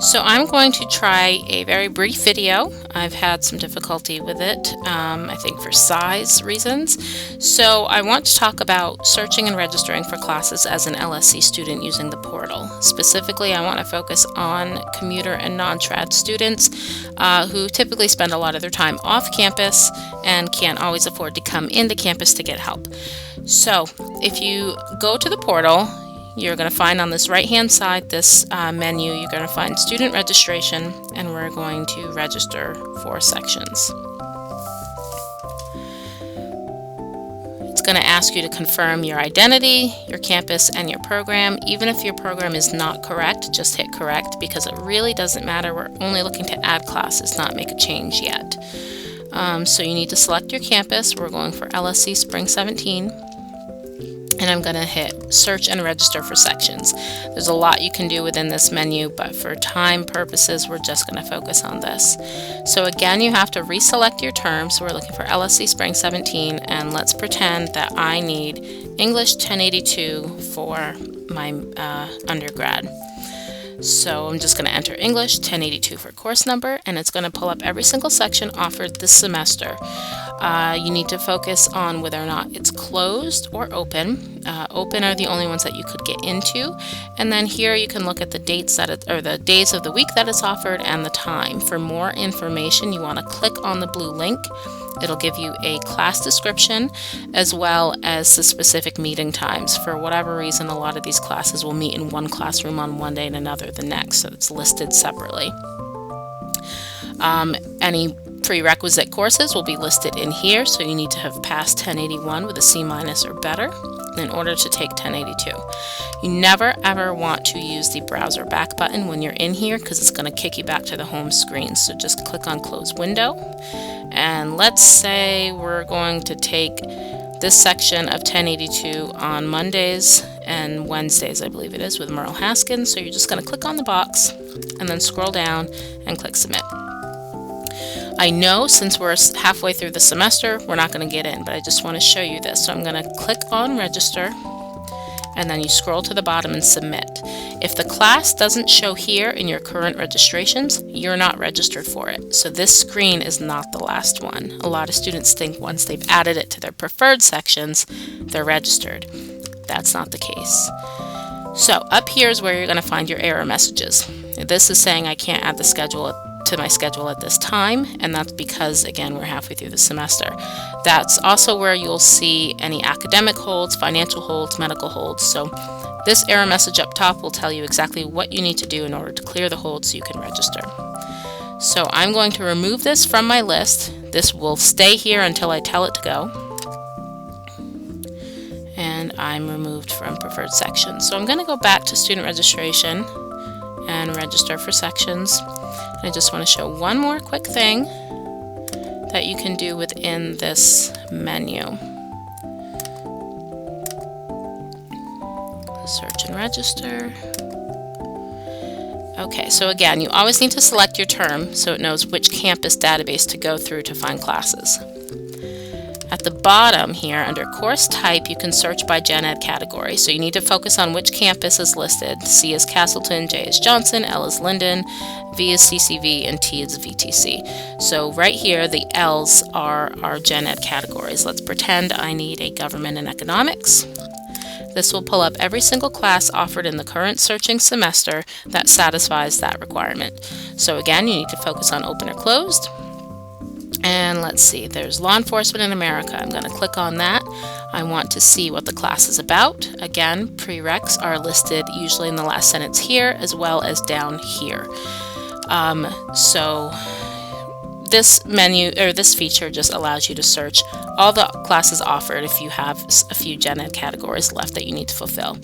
So I'm going to try a very brief video. I've had some difficulty with it, I think for size reasons. So I want to talk about searching and registering for classes as an LSC student using the portal. Specifically, I want to focus on commuter and non-trad students who typically spend a lot of their time off campus and can't always afford to come into campus to get help. So if you go to the portal, you're going to find on this right hand side, this menu, you're going to find student registration, and we're going to register for sections. It's going to ask you to confirm your identity, your campus, and your program. Even if your program is not correct, just hit correct because it really doesn't matter. We're only looking to add classes, not make a change yet. So you need to select your campus. We're going for LSC Spring 17. And I'm going to hit search and register for sections. There's a lot you can do within this menu, but for time purposes, we're just going to focus on this. So again, you have to reselect your term. So we're looking for LSC Spring 17, and let's pretend that I need English 1082 for my undergrad. So I'm just going to enter English 1082 for course number, and it's going to pull up every single section offered this semester. You need to focus on whether or not it's closed or open. Open are the only ones that you could get into, and then here you can look at the dates the days of the week that it's offered and the time. For more information, you want to click on the blue link. It'll give you a class description as well as the specific meeting times. For whatever reason, a lot of these classes will meet in one classroom on one day and another the next, so it's listed separately. Any prerequisite courses will be listed in here, so you need to have passed 1081 with a C- or better in order to take 1082. You never ever want to use the browser back button when you're in here because it's going to kick you back to the home screen. So just click on close window, and let's say we're going to take this section of 1082 on Mondays and Wednesdays, I believe it is, with Merle Haskins. So you're just going to click on the box and then scroll down and click submit. I know since we're halfway through the semester, we're not going to get in, but I just want to show you this. So I'm going to click on register, and then you scroll to the bottom and submit. If the class doesn't show here in your current registrations, you're not registered for it. So this screen is not the last one. A lot of students think once they've added it to their preferred sections, they're registered. That's not the case. So up here is where you're going to find your error messages. This is saying I can't add the schedule to my schedule at this time, and that's because, again, we're halfway through the semester. That's also where you'll see any academic holds, financial holds, medical holds. So this error message up top will tell you exactly what you need to do in order to clear the hold so you can register. So I'm going to remove this from my list. This will stay here until I tell it to go. And I'm removed from preferred sections. So I'm going to go back to student registration and register for sections. I just want to show one more quick thing that you can do within this menu. Search and register. Okay, so again, you always need to select your term so it knows which campus database to go through to find classes. At the bottom here, under course type, you can search by gen ed category. So you need to focus on which campus is listed. C is Castleton, J is Johnson, L is Linden, V is CCV, and T is VTC. So right here, the L's are our gen ed categories. Let's pretend I need a government and economics. This will pull up every single class offered in the current searching semester that satisfies that requirement. So again, you need to focus on open or closed. And let's see, there's Law Enforcement in America. I'm going to click on that. I want to see what the class is about. Again, prereqs are listed usually in the last sentence here as well as down here. So this menu, or this feature, just allows you to search all the classes offered if you have a few gen ed categories left that you need to fulfill.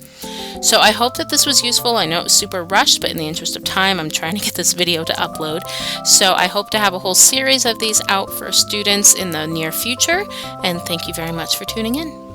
So I hope that this was useful. I know it was super rushed, but in the interest of time, I'm trying to get this video to upload. So I hope to have a whole series of these out for students in the near future, and thank you very much for tuning in.